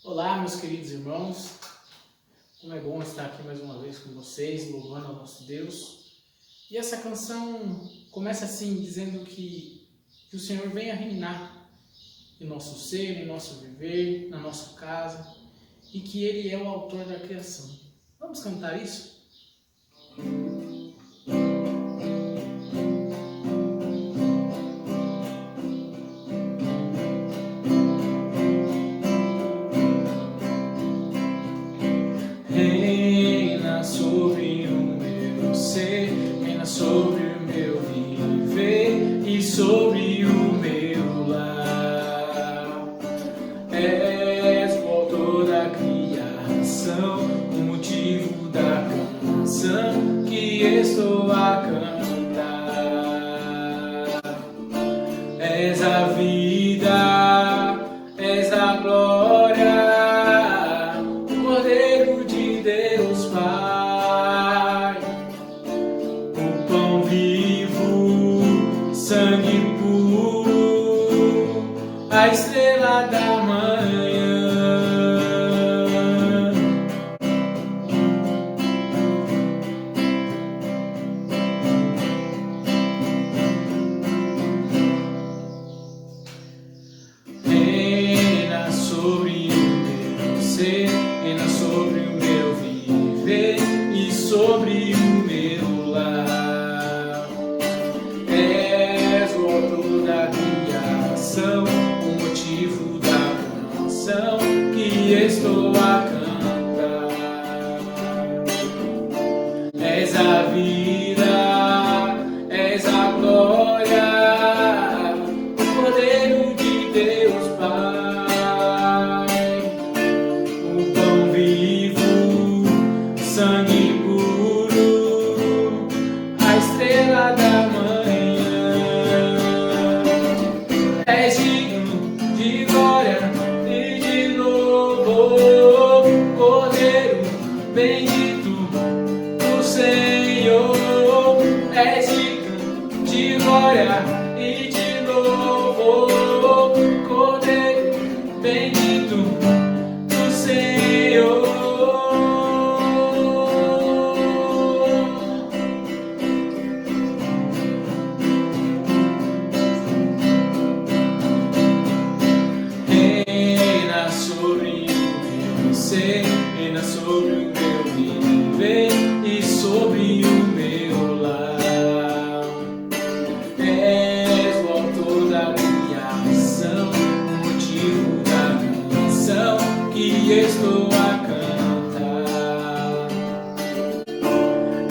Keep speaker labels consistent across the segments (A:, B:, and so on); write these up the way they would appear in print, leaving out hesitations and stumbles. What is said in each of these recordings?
A: Olá, meus queridos irmãos, como é bom estar aqui mais uma vez com vocês, louvando ao nosso Deus. E essa canção começa assim, dizendo que o Senhor venha reinar em nosso ser, em nosso viver, na nossa casa, e que Ele é o autor da criação. Vamos cantar isso? Reina sobre o meu ser, reina sobre o meu viver e sobre o meu lar. És o autor da criação, o motivo da canção que estou a cantar. És a vida, és a glória, Cordeiro de Deus Pai, o pão vivo, sangue puro, a estrela da manhã. Reina sobre o meu ser, reina sobre o meu viver e sobre o meu lar. És o autor da criação, o motivo da canção que estou a cantar. És a vida, és a glória, o Cordeiro de Deus Pai, o pão vivo, sangue puro, a estrela da manhã. És digno de glória e de louvor, Cordeiro bendito do Senhor. És digno de glória e de louvor, Cordeiro bendito do Senhor. Reina sobre o meu ser, reina sobre o meu viver e sobre o meu lar. És o autor da criação, o motivo da canção que estou a cantar.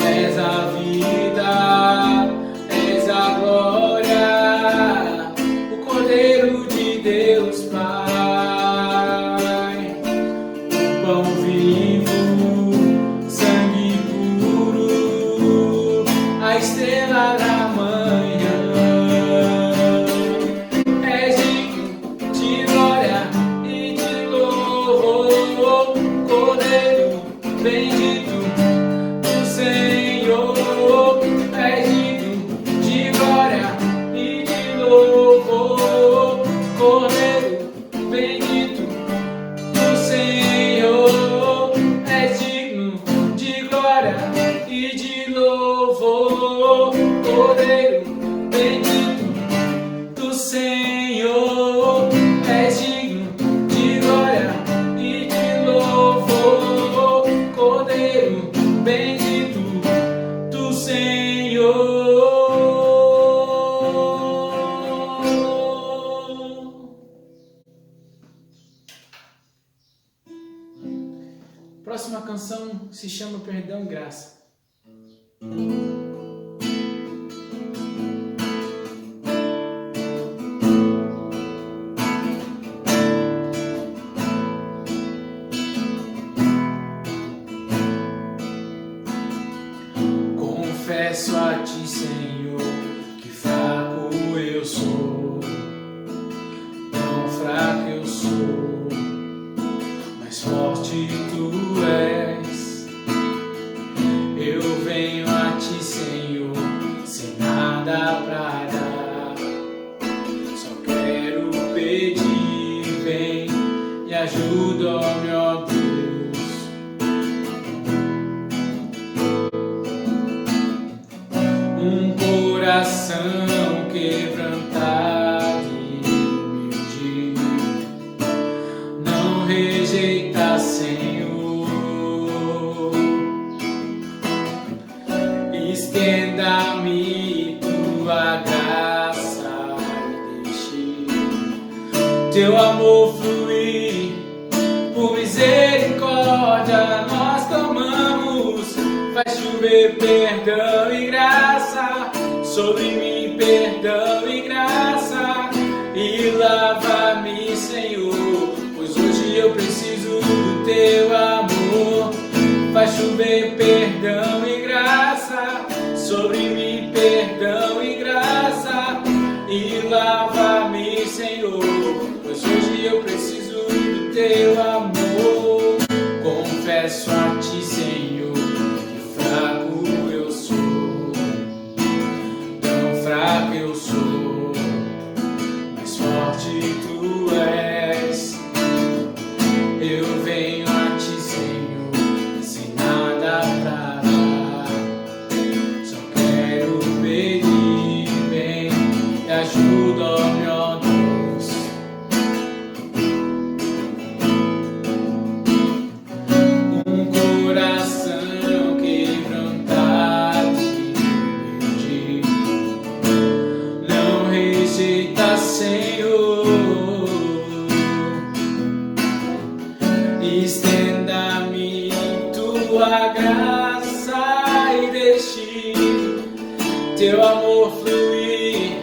A: És a vida, és a glória, o Cordeiro de Deus Pai, o pão vivo, sangue puro, a estrela da manhã. És digno de glória e de louvor, Cordeiro bendito do Senhor. És digno de glória e de louvor, Cordeiro bendito do Senhor. És digno de glória e de louvor, Cordeiro bendito do Senhor. És digno de glória e de louvor, Cordeiro bendito do Senhor. Próxima canção se chama Perdão e Graça. Confesso a ti, Senhor, que fraco eu sou, tão fraco eu sou, mas forte tu és. Eu venho a ti, Senhor, sem nada pra dar, só quero pedir, vem e ajuda-me, ó Deus. Um coração quebrantado e humilde, não rejeita, Senhor. Estenda-me tua graça e deixe teu amor fluir. Por misericórdia nós clamamos, faz chover perdão e graça sobre mim, perdão e graça, e lava-me, Senhor, pois hoje eu preciso do teu amor. Faz chover perdão e graça sobre mim, perdão e graça, e lava-me, Senhor, pois hoje eu preciso do teu amor. Confesso a ti, Senhor, que fraco eu sou, tão fraco eu sou, mas forte tu és. Eu venho a ti, Senhor, sem nada pra dar, só quero pedir, vem e ajuda-me, ó Deus. Um coração quebrantado e humilde, não rejeita, Senhor. Estenda-me tua graça e deixe teu amor fluir.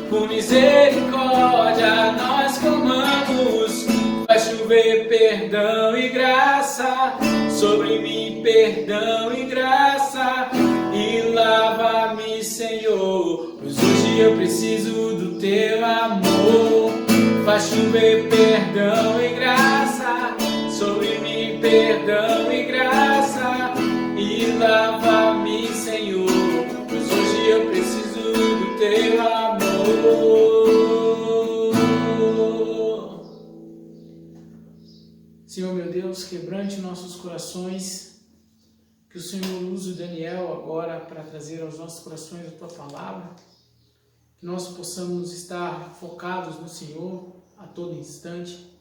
A: Por misericórdia nós clamamos, faz chover perdão e graça sobre mim, perdão e graça, e lava-me, Senhor, pois hoje eu preciso do teu amor. Faz chover perdão e graça sobre mim, perdão e graça, e lava-me, Senhor, pois hoje eu preciso do teu amor. Senhor meu Deus, quebrante nossos corações, que o Senhor use o Daniel agora para trazer aos nossos corações a tua palavra, que nós possamos estar focados no Senhor a todo instante,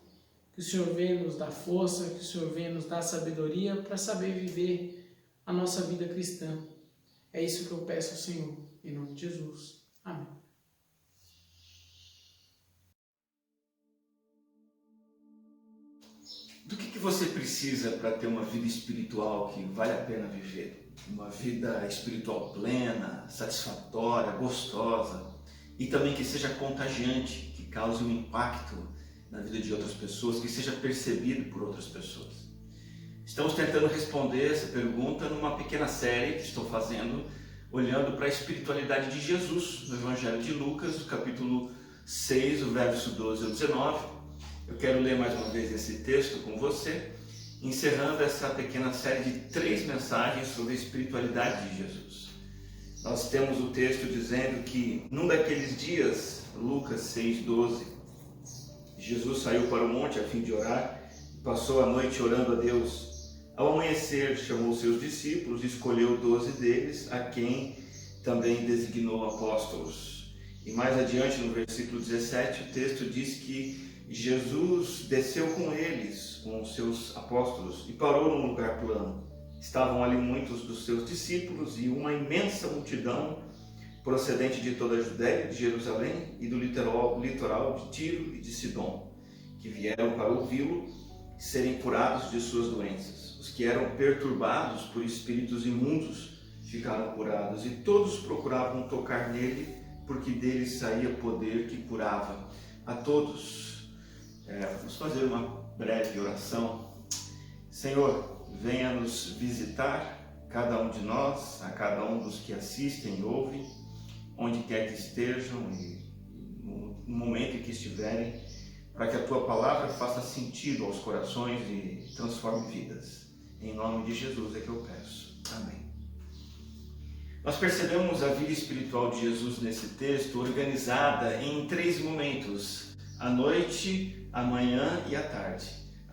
A: que o Senhor venha nos dar força, que o Senhor venha nos dar sabedoria para saber viver a nossa vida cristã. É isso que eu peço ao Senhor, em nome de Jesus. Amém.
B: Do que você precisa para ter uma vida espiritual que vale a pena viver? Uma vida espiritual plena, satisfatória, gostosa e também que seja contagiante, que cause um impacto na vida de outras pessoas, que seja percebido por outras pessoas. Estamos tentando responder essa pergunta numa pequena série que estou fazendo, olhando para a espiritualidade de Jesus, no Evangelho de Lucas, no capítulo 6, o verso 12 ao 19. Eu quero ler mais uma vez esse texto com você, encerrando essa pequena série de 3 mensagens sobre a espiritualidade de Jesus. Nós temos o texto dizendo que num daqueles dias, Lucas 6:12, Jesus saiu para o monte a fim de orar e passou a noite orando a Deus. Ao amanhecer, chamou seus discípulos e escolheu 12 deles, a quem também designou apóstolos. E mais adiante, no versículo 17, o texto diz que Jesus desceu com eles, com os seus apóstolos, e parou num lugar plano. Estavam ali muitos dos seus discípulos e uma imensa multidão procedente de toda a Judéia, de Jerusalém e do litoral de Tiro e de Sidom, que vieram para ouvi-lo e serem curados de suas doenças. Os que eram perturbados por espíritos imundos ficaram curados, e todos procuravam tocar nele, porque dele saía poder que curava a todos. Vamos fazer uma breve oração. Senhor, venha nos visitar, cada um de nós, a cada um dos que assistem e ouvem, onde quer que estejam e no momento em que estiverem, para que a Tua palavra faça sentido aos corações e transforme vidas. Em nome de Jesus é que eu peço. Amém. Nós percebemos a vida espiritual de Jesus nesse texto organizada em 3 momentos: a noite, a manhã e a tarde.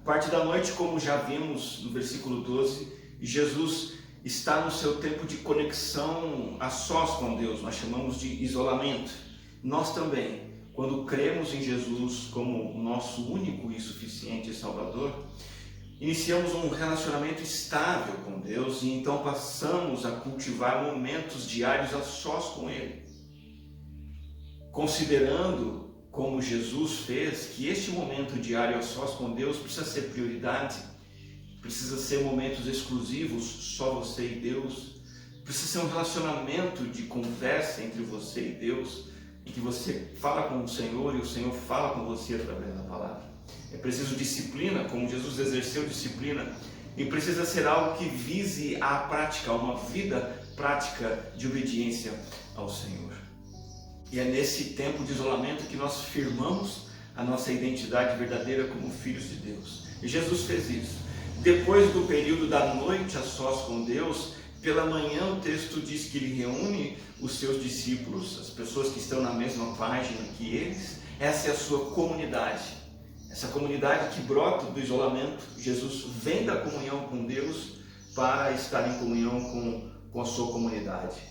B: parte da noite, como já vimos no versículo 12, Jesus está no seu tempo de conexão a sós com Deus, nós chamamos de isolamento. Nós também, quando cremos em Jesus como o nosso único e suficiente Salvador, iniciamos um relacionamento estável com Deus e então passamos a cultivar momentos diários a sós com Ele. Considerando, como Jesus fez, que este momento diário a sós com Deus precisa ser prioridade, precisa ser momentos exclusivos, só você e Deus, precisa ser um relacionamento de conversa entre você e Deus, em que você fala com o Senhor e o Senhor fala com você através da palavra. É preciso disciplina, como Jesus exerceu disciplina, e precisa ser algo que vise a prática, uma vida prática de obediência ao Senhor. E é nesse tempo de isolamento que nós firmamos a nossa identidade verdadeira como filhos de Deus. E Jesus fez isso. Depois do período da noite a sós com Deus, pela manhã o texto diz que ele reúne os seus discípulos, as pessoas que estão na mesma página que eles. Essa é a sua comunidade, essa comunidade que brota do isolamento. Jesus vem da comunhão com Deus para estar em comunhão com a sua comunidade.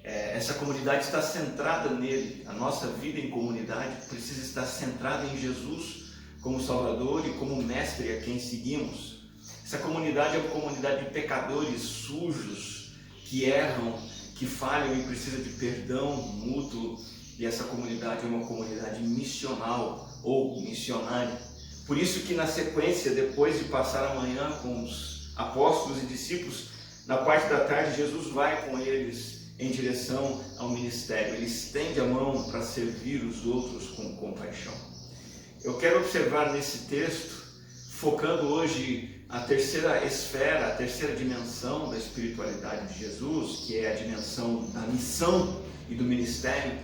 B: Essa comunidade está centrada nele. A nossa vida em comunidade precisa estar centrada em Jesus como Salvador e como Mestre a quem seguimos. Essa comunidade é uma comunidade de pecadores sujos, que erram, que falham e precisam de perdão mútuo. E essa comunidade é uma comunidade missional ou missionária. Por isso que na sequência, depois de passar a manhã com os apóstolos e discípulos, na parte da tarde Jesus vai com eles em direção ao ministério. Ele estende a mão para servir os outros com compaixão. Eu quero observar nesse texto, focando hoje a terceira esfera, a terceira dimensão da espiritualidade de Jesus, que é a dimensão da missão e do ministério,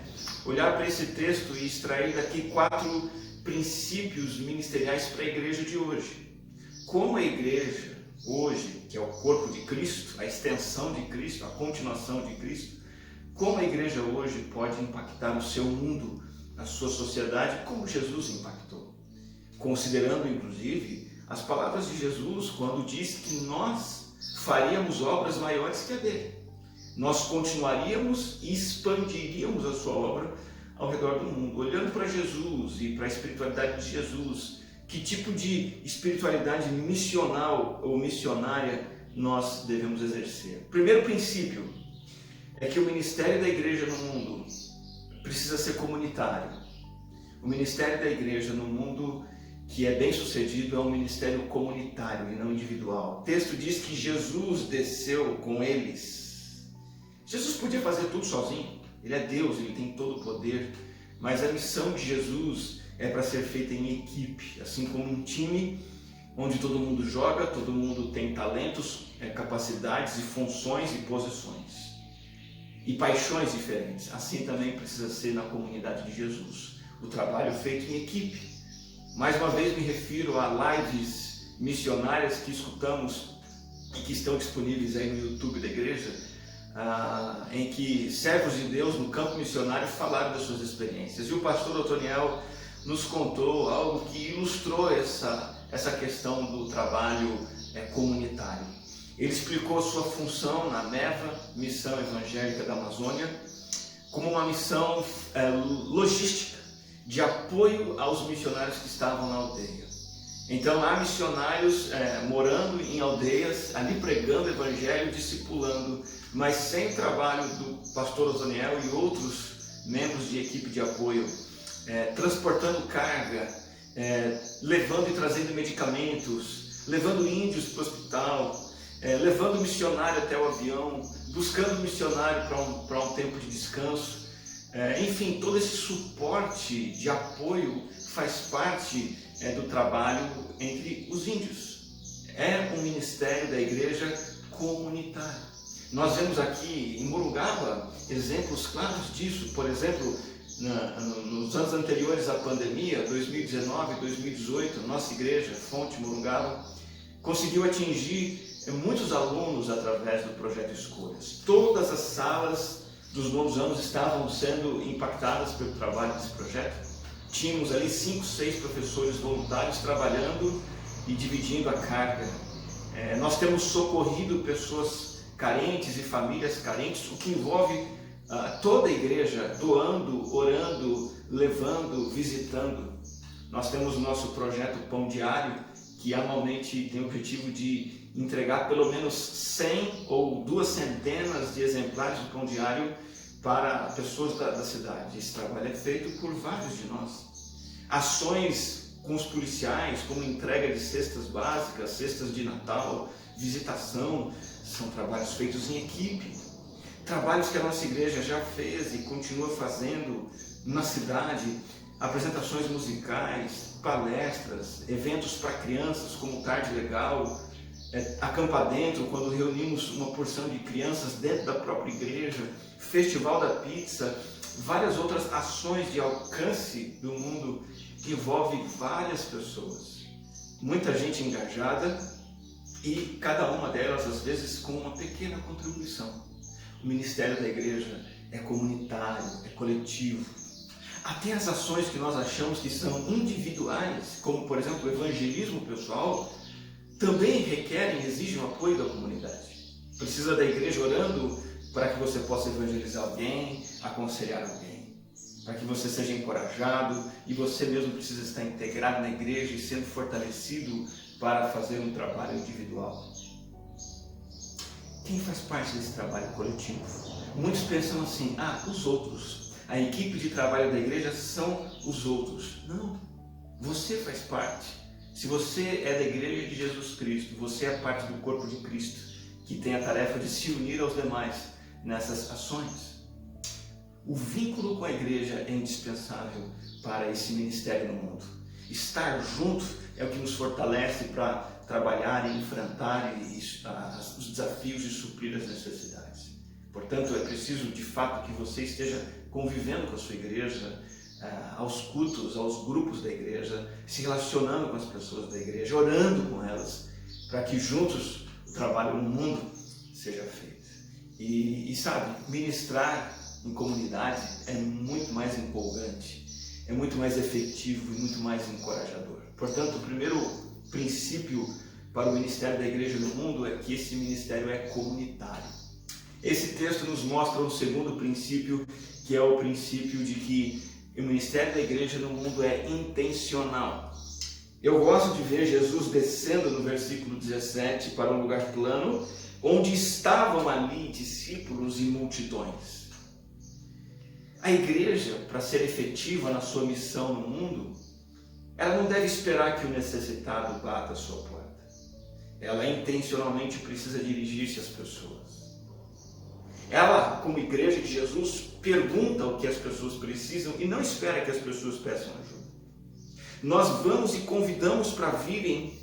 B: olhar para esse texto e extrair daqui 4 princípios ministeriais para a igreja de hoje. Como a igreja hoje, que é o corpo de Cristo, a extensão de Cristo, a continuação de Cristo, como a igreja hoje pode impactar o seu mundo, a sua sociedade, como Jesus impactou. Considerando, inclusive, as palavras de Jesus quando disse que nós faríamos obras maiores que a dele. Nós continuaríamos e expandiríamos a sua obra ao redor do mundo. Olhando para Jesus e para a espiritualidade de Jesus, que tipo de espiritualidade missional ou missionária nós devemos exercer? Primeiro princípio é que o ministério da igreja no mundo precisa ser comunitário. O ministério da igreja no mundo que é bem sucedido é um ministério comunitário e não individual. O texto diz que Jesus desceu com eles. Jesus podia fazer tudo sozinho. Ele é Deus, ele tem todo o poder. Mas a missão de Jesus é para ser feita em equipe, assim como um time onde todo mundo joga, todo mundo tem talentos, capacidades e funções e posições. E paixões diferentes. Assim também precisa ser na comunidade de Jesus. O trabalho feito em equipe. Mais uma vez me refiro a lives missionárias que escutamos e que estão disponíveis aí no YouTube da igreja, em que servos de Deus no campo missionário falaram das suas experiências. E o pastor Otoniel nos contou algo que ilustrou essa questão do trabalho comunitário. Ele explicou a sua função na MEVA, Missão Evangélica da Amazônia, como uma missão logística, de apoio aos missionários que estavam na aldeia. Então há missionários morando em aldeias, ali pregando o evangelho, discipulando, mas sem o trabalho do pastor Otoniel e outros membros de equipe de apoio, transportando carga, levando e trazendo medicamentos, levando índios para o hospital, levando o missionário até o avião, buscando o missionário para um tempo de descanso. Enfim, todo esse suporte de apoio faz parte do trabalho entre os índios. É um ministério da igreja comunitário. Nós vemos aqui em Morungaba exemplos claros disso. Por exemplo, nos anos anteriores à pandemia, 2019 e 2018, nossa igreja, Fonte Morungaba, conseguiu atingir muitos alunos através do projeto Escolhas. Todas as salas dos novos anos estavam sendo impactadas pelo trabalho desse projeto. Tínhamos ali 5, 6 professores voluntários trabalhando e dividindo a carga. Nós temos socorrido pessoas carentes e famílias carentes, o que envolve toda a igreja, doando, orando, levando, visitando. Nós temos o nosso projeto Pão Diário, que anualmente tem o objetivo de entregar pelo menos 100 ou 200 de exemplares do Pão Diário para pessoas da cidade. Esse trabalho é feito por vários de nós. Ações com os policiais, como entrega de cestas básicas, cestas de Natal, visitação, são trabalhos feitos em equipe. Trabalhos que a nossa igreja já fez e continua fazendo na cidade, apresentações musicais, palestras, eventos para crianças como Tarde Legal, Acampa Dentro, quando reunimos uma porção de crianças dentro da própria igreja, Festival da Pizza, várias outras ações de alcance do mundo que envolve várias pessoas, muita gente engajada e cada uma delas às vezes com uma pequena contribuição. O ministério da igreja é comunitário, é coletivo. Até as ações que nós achamos que são individuais, como por exemplo o evangelismo pessoal, também requerem, exigem o apoio da comunidade. Precisa da igreja orando para que você possa evangelizar alguém, aconselhar alguém, para que você seja encorajado e você mesmo precisa estar integrado na igreja e sendo fortalecido para fazer um trabalho individual. Quem faz parte desse trabalho coletivo? Muitos pensam assim, os outros, a equipe de trabalho da igreja são os outros. Não, você faz parte. Se você é da igreja de Jesus Cristo, você é parte do corpo de Cristo, que tem a tarefa de se unir aos demais nessas ações. O vínculo com a igreja é indispensável para esse ministério no mundo. Estar junto é o que nos fortalece para trabalhar e enfrentar os desafios e suprir as necessidades. Portanto, é preciso de fato que você esteja convivendo com a sua igreja, aos cultos, aos grupos da igreja, se relacionando com as pessoas da igreja, orando com elas, para que juntos o trabalho no mundo seja feito. E sabe, ministrar em comunidade é muito mais empolgante, é muito mais efetivo e muito mais encorajador. Portanto, o primeiro princípio para o ministério da igreja no mundo é que esse ministério é comunitário. Esse texto nos mostra um segundo princípio, que é o princípio de que o ministério da igreja no mundo é intencional. Eu gosto de ver Jesus descendo no versículo 17 para um lugar plano, onde estavam ali discípulos e multidões. A igreja, para ser efetiva na sua missão no mundo, ela não deve esperar que o necessitado bata a sua porta. Ela intencionalmente precisa dirigir-se às pessoas. Ela, como igreja de Jesus, pergunta o que as pessoas precisam e não espera que as pessoas peçam ajuda. Nós vamos e convidamos para virem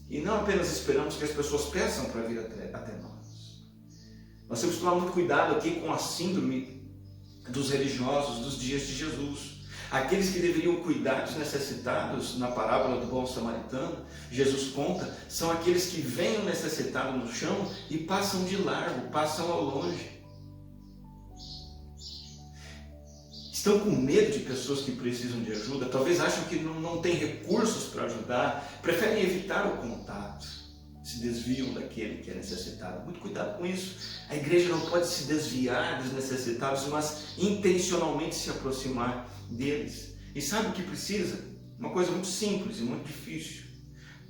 B: e não apenas esperamos que as pessoas peçam para vir até nós. Nós temos que tomar muito cuidado aqui com a síndrome dos religiosos dos dias de Jesus. Aqueles que deveriam cuidar dos necessitados, na parábola do bom samaritano, Jesus conta, são aqueles que veem o necessitado no chão e passam de largo, passam ao longe. Estão com medo de pessoas que precisam de ajuda, talvez acham que não têm recursos para ajudar, preferem evitar o contato, se desviam daquele que é necessitado. Muito cuidado com isso. A igreja não pode se desviar dos necessitados, mas intencionalmente se aproximar deles. E sabe o que precisa? Uma coisa muito simples e muito difícil.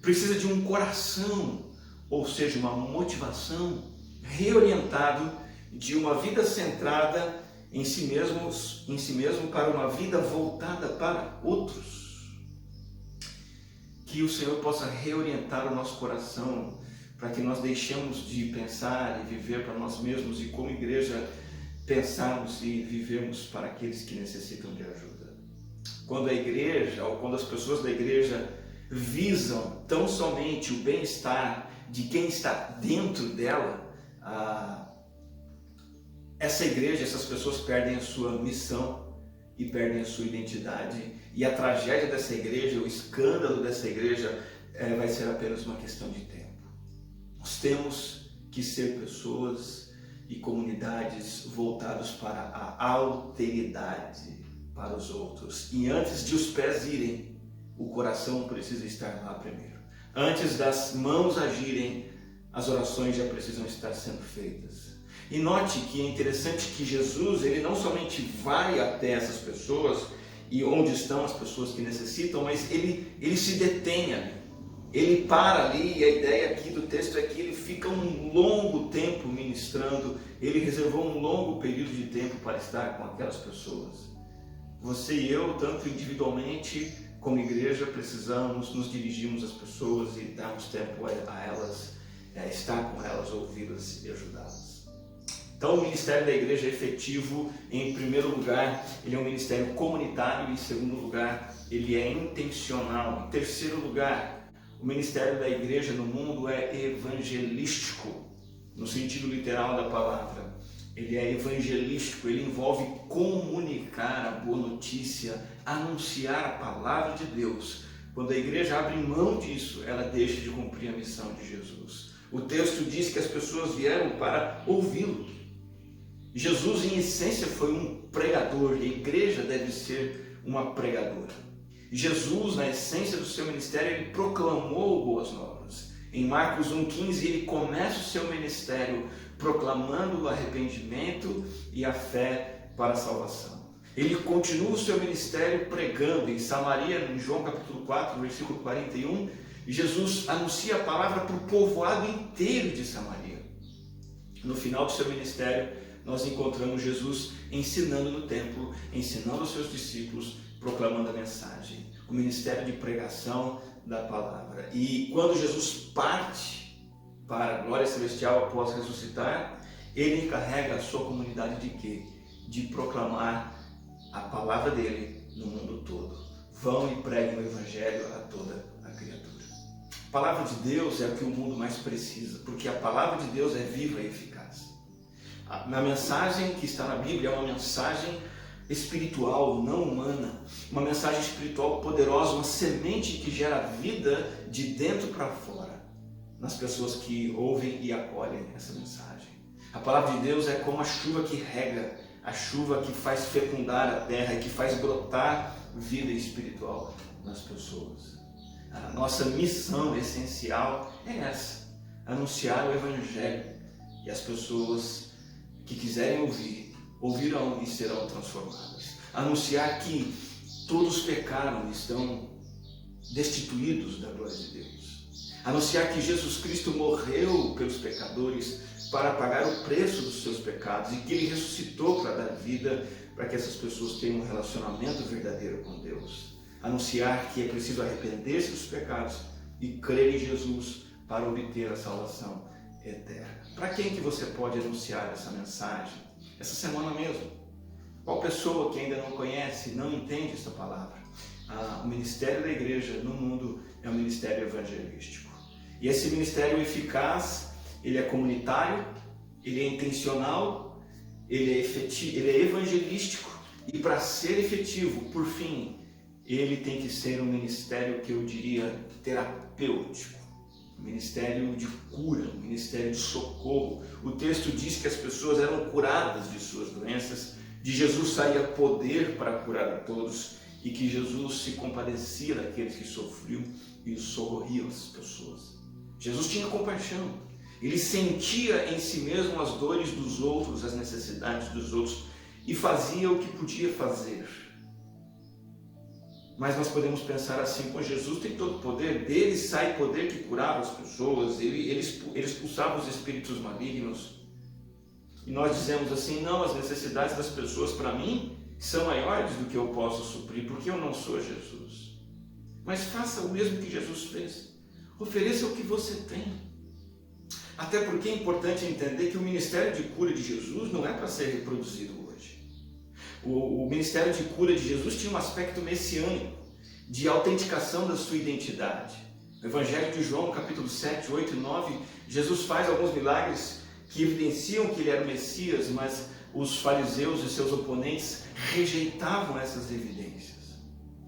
B: Precisa de um coração, ou seja, uma motivação reorientado de uma vida centrada em si mesmo para uma vida voltada para outros. Que o Senhor possa reorientar o nosso coração para que nós deixemos de pensar e viver para nós mesmos e como igreja pensarmos e vivemos para aqueles que necessitam de ajuda. Quando a igreja ou quando as pessoas da igreja visam tão somente o bem-estar de quem está dentro dela, essa igreja, essas pessoas perdem a sua missão e perdem a sua identidade. E a tragédia dessa igreja, o escândalo dessa igreja vai ser apenas uma questão de tempo. Nós temos que ser pessoas e comunidades voltados para a alteridade para os outros. E antes de os pés irem, o coração precisa estar lá primeiro. Antes das mãos agirem, as orações já precisam estar sendo feitas. E note que é interessante que Jesus, ele não somente vai até essas pessoas e onde estão as pessoas que necessitam, mas ele se detém ali. Ele para ali, e a ideia aqui do texto é que ele fica um longo tempo ministrando, ele reservou um longo período de tempo para estar com aquelas pessoas. Você e eu, tanto individualmente como igreja, precisamos nos dirigirmos às pessoas e darmos tempo a elas, estar com elas, ouvi-las e ajudá-las. Então, o ministério da igreja é efetivo. Em primeiro lugar, ele é um ministério comunitário. Em segundo lugar, ele é intencional. Em terceiro lugar, o ministério da igreja no mundo é evangelístico, no sentido literal da palavra. Ele é evangelístico, ele envolve comunicar a boa notícia, anunciar a palavra de Deus. Quando a igreja abre mão disso, ela deixa de cumprir a missão de Jesus. O texto diz que as pessoas vieram para ouvi-lo. Jesus, em essência, foi um pregador, e a igreja deve ser uma pregadora. Jesus, na essência do seu ministério, ele proclamou boas novas. Em Marcos 1,15, ele começa o seu ministério proclamando o arrependimento e a fé para a salvação. Ele continua o seu ministério pregando em Samaria, em João capítulo 4, versículo 41, e Jesus anuncia a palavra para o povoado inteiro de Samaria. No final do seu ministério, nós encontramos Jesus ensinando no templo, ensinando aos seus discípulos, proclamando a mensagem, o ministério de pregação da palavra. E quando Jesus parte para a glória celestial após ressuscitar, ele encarrega a sua comunidade de quê? De proclamar a palavra dele no mundo todo. Vão e preguem o evangelho a toda a criatura. A palavra de Deus é o que o mundo mais precisa, porque a palavra de Deus é viva e eficaz. Na mensagem que está na Bíblia é uma mensagem espiritual, não humana, uma mensagem espiritual poderosa, uma semente que gera vida de dentro para fora nas pessoas que ouvem e acolhem essa mensagem. A palavra de Deus é como a chuva que rega, a chuva que faz fecundar a terra e que faz brotar vida espiritual nas pessoas. A nossa missão essencial é essa: anunciar o evangelho, e as pessoas que quiserem ouvir, ouvirão e serão transformadas. Anunciar que todos pecaram e estão destituídos da glória de Deus. Anunciar que Jesus Cristo morreu pelos pecadores para pagar o preço dos seus pecados e que Ele ressuscitou para dar vida, para que essas pessoas tenham um relacionamento verdadeiro com Deus. Anunciar que é preciso arrepender-se dos pecados e crer em Jesus para obter a salvação eterna. Para quem que você pode anunciar essa mensagem? Essa semana mesmo. Qual pessoa que ainda não conhece, não entende essa palavra? O ministério da igreja no mundo é um ministério evangelístico. E esse ministério eficaz, ele é comunitário, ele é intencional, ele é efetivo, ele é evangelístico. E para ser efetivo, por fim, ele tem que ser um ministério que eu diria terapêutico, um ministério de cura, um ministério de socorro. O texto diz que as pessoas eram curadas de suas doenças, de Jesus saía poder para curar a todos e que Jesus se compadecia daqueles que sofriam e socorria as pessoas. Jesus tinha compaixão, ele sentia em si mesmo as dores dos outros, as necessidades dos outros e fazia o que podia fazer. Mas nós podemos pensar assim: com Jesus tem todo o poder, dele sai poder que curava as pessoas, ele expulsava os espíritos malignos. E nós dizemos assim: não, as necessidades das pessoas para mim são maiores do que eu posso suprir, porque eu não sou Jesus. Mas faça o mesmo que Jesus fez, ofereça o que você tem. Até porque é importante entender que o ministério de cura de Jesus não é para ser reproduzido hoje. O ministério de cura de Jesus tinha um aspecto messiânico, de autenticação da sua identidade. No Evangelho de João, capítulo 7, 8 e 9, Jesus faz alguns milagres que evidenciam que ele era o Messias, mas os fariseus e seus oponentes rejeitavam essas evidências.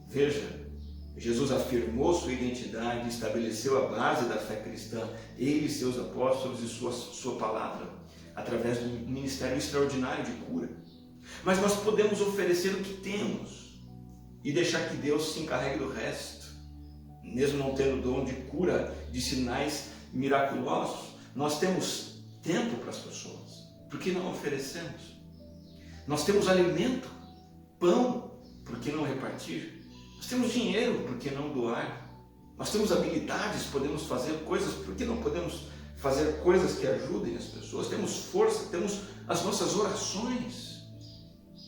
B: Veja, Jesus afirmou sua identidade, estabeleceu a base da fé cristã, ele e seus apóstolos e sua palavra, através do ministério extraordinário de cura. Mas nós podemos oferecer o que temos e deixar que Deus se encarregue do resto. mesmo não tendo dom de cura, de sinais miraculosos, nós temos tempo para as pessoas. Por que não oferecemos? Nós temos alimento, pão, por que não repartir? Nós temos dinheiro, por que não doar? Nós temos habilidades, podemos fazer coisas, por que não podemos fazer coisas que ajudem as pessoas? Temos força, temos as nossas orações.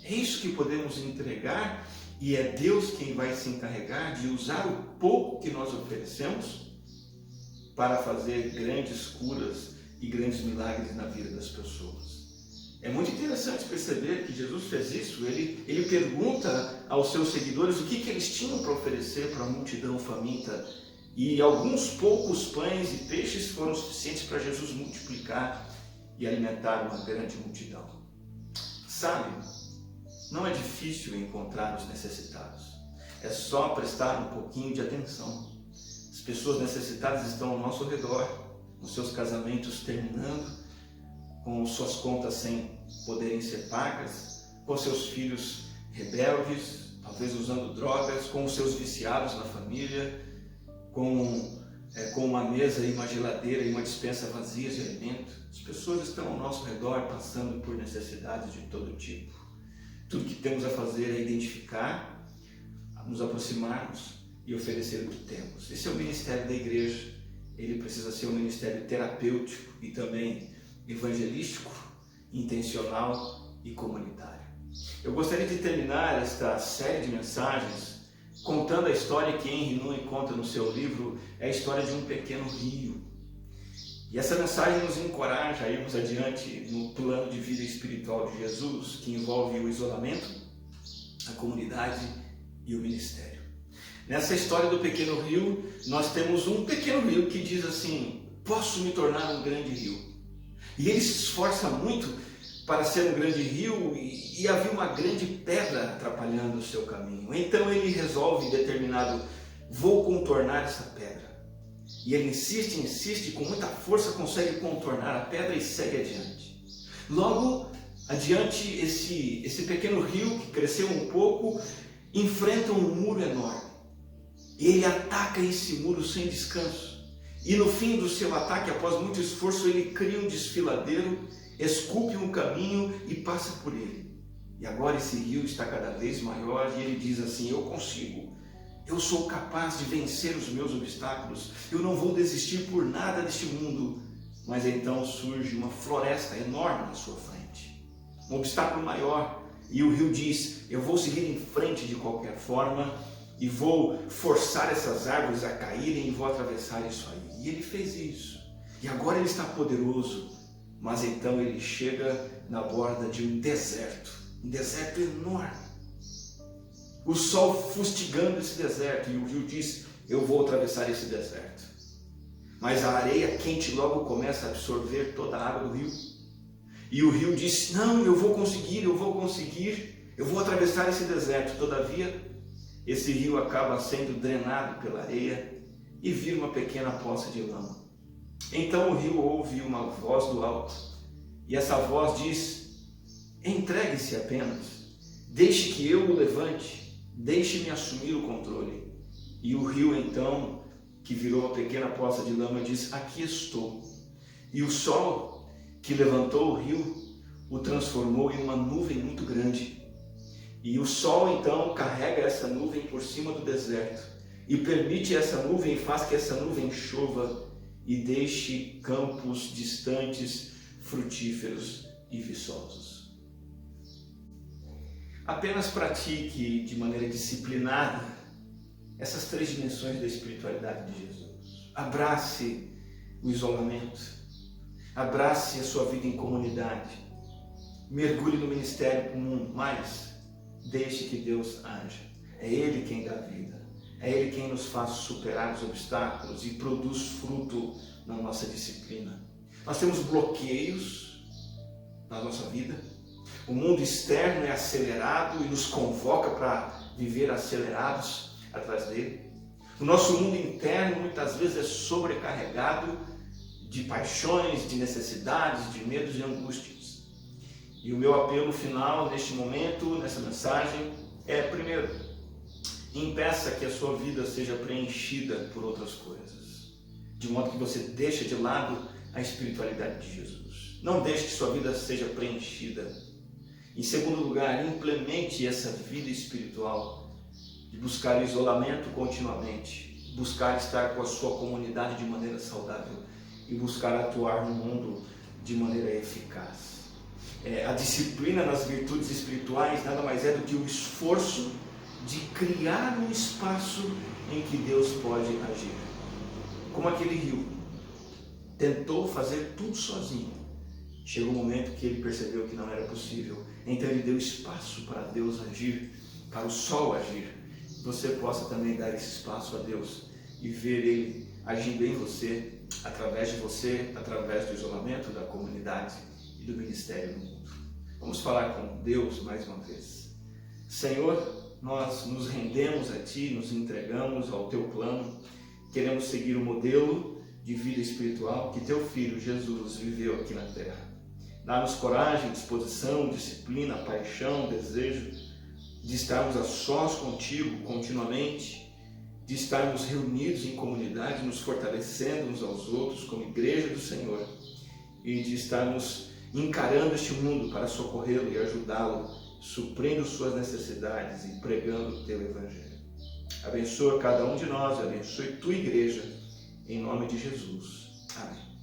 B: É isso que podemos entregar e é Deus quem vai se encarregar de usar o pouco que nós oferecemos para fazer grandes curas e grandes milagres na vida das pessoas. É muito interessante perceber que Jesus fez isso. Ele pergunta aos seus seguidores o que eles tinham para oferecer para a multidão faminta. E alguns poucos pães e peixes foram suficientes para Jesus multiplicar e alimentar uma grande multidão. Sabe, não é difícil encontrar os necessitados. É só prestar um pouquinho de atenção. As pessoas necessitadas estão ao nosso redor, com seus casamentos terminando, com suas contas sem poderem ser pagas, com seus filhos rebeldes, talvez usando drogas, com os seus viciados na família, com uma mesa e uma geladeira e uma despensa vazias de alimento. As pessoas estão ao nosso redor passando por necessidades de todo tipo. Tudo que temos a fazer é identificar, nos aproximarmos e oferecer o que temos. Esse é o ministério da igreja. Ele precisa ser um ministério terapêutico e também evangelístico, intencional e comunitário. Eu gostaria de terminar esta série de mensagens contando a história que Henry Nouwen conta no seu livro, é a história de um pequeno rio. E essa mensagem nos encoraja a irmos adiante no plano de vida espiritual de Jesus, que envolve o isolamento, a comunidade e o ministério. Nessa história do pequeno rio, nós temos um pequeno rio que diz assim: posso me tornar um grande rio. E ele se esforça muito para ser um grande rio e havia uma grande pedra atrapalhando o seu caminho. Então ele resolve, determinado, vou contornar essa pedra. E ele insiste, com muita força consegue contornar a pedra e segue adiante. Logo adiante, esse pequeno rio que cresceu um pouco, enfrenta um muro enorme. E ele ataca esse muro sem descanso. E no fim do seu ataque, após muito esforço, ele cria um desfiladeiro, esculpe um caminho e passa por ele. E agora esse rio está cada vez maior e ele diz assim: eu consigo, eu sou capaz de vencer os meus obstáculos, eu não vou desistir por nada neste mundo. Mas então surge uma floresta enorme na sua frente, um obstáculo maior, e o rio diz: eu vou seguir em frente de qualquer forma e vou forçar essas árvores a caírem e vou atravessar isso aí. E ele fez isso, e agora ele está poderoso. Mas então ele chega na borda de um deserto enorme. O sol fustigando esse deserto, e o rio diz: eu vou atravessar esse deserto. Mas a areia quente logo começa a absorver toda a água do rio. E o rio diz: não, eu vou conseguir, eu vou atravessar esse deserto. Todavia, esse rio acaba sendo drenado pela areia e vira uma pequena poça de lama. Então o rio ouve uma voz do alto, e essa voz diz: entregue-se apenas, deixe que eu o levante, deixe-me assumir o controle. E o rio então, que virou uma pequena poça de lama, diz: aqui estou. E o sol que levantou o rio o transformou em uma nuvem muito grande. E o sol então carrega essa nuvem por cima do deserto e permite essa nuvem, faz que essa nuvem chova e deixe campos distantes, frutíferos e viçosos. Apenas pratique de maneira disciplinada essas três dimensões da espiritualidade de Jesus. Abrace o isolamento, abrace a sua vida em comunidade, mergulhe no ministério comum, mas deixe que Deus haja. É Ele quem dá vida. É Ele quem nos faz superar os obstáculos e produz fruto na nossa disciplina. Nós temos bloqueios na nossa vida. O mundo externo é acelerado e nos convoca para viver acelerados atrás dele. O nosso mundo interno muitas vezes é sobrecarregado de paixões, de necessidades, de medos e angústias. E o meu apelo final neste momento, nessa mensagem, é: primeiro, impeça que a sua vida seja preenchida por outras coisas, de modo que você deixe de lado a espiritualidade de Jesus. Não deixe que sua vida seja preenchida. Em segundo lugar, implemente essa vida espiritual de buscar isolamento continuamente, buscar estar com a sua comunidade de maneira saudável e buscar atuar no mundo de maneira eficaz. A disciplina nas virtudes espirituais nada mais é do que o esforço de criar um espaço em que Deus pode agir. Como aquele rio tentou fazer tudo sozinho. Chegou um momento que ele percebeu que não era possível. Então ele deu espaço para Deus agir, para o sol agir. Você possa também dar esse espaço a Deus e ver Ele agindo em você, através de você, através do isolamento, da comunidade e do ministério no mundo. Vamos falar com Deus mais uma vez. Senhor, nós nos rendemos a Ti, nos entregamos ao Teu plano. Queremos seguir o modelo de vida espiritual que Teu Filho Jesus viveu aqui na terra. Dá-nos coragem, disposição, disciplina, paixão, desejo de estarmos a sós contigo continuamente, de estarmos reunidos em comunidade, nos fortalecendo uns aos outros como igreja do Senhor e de estarmos encarando este mundo para socorrê-lo e ajudá-lo, suprindo suas necessidades e pregando o teu evangelho. Abençoa cada um de nós, abençoe tua igreja, em nome de Jesus. Amém.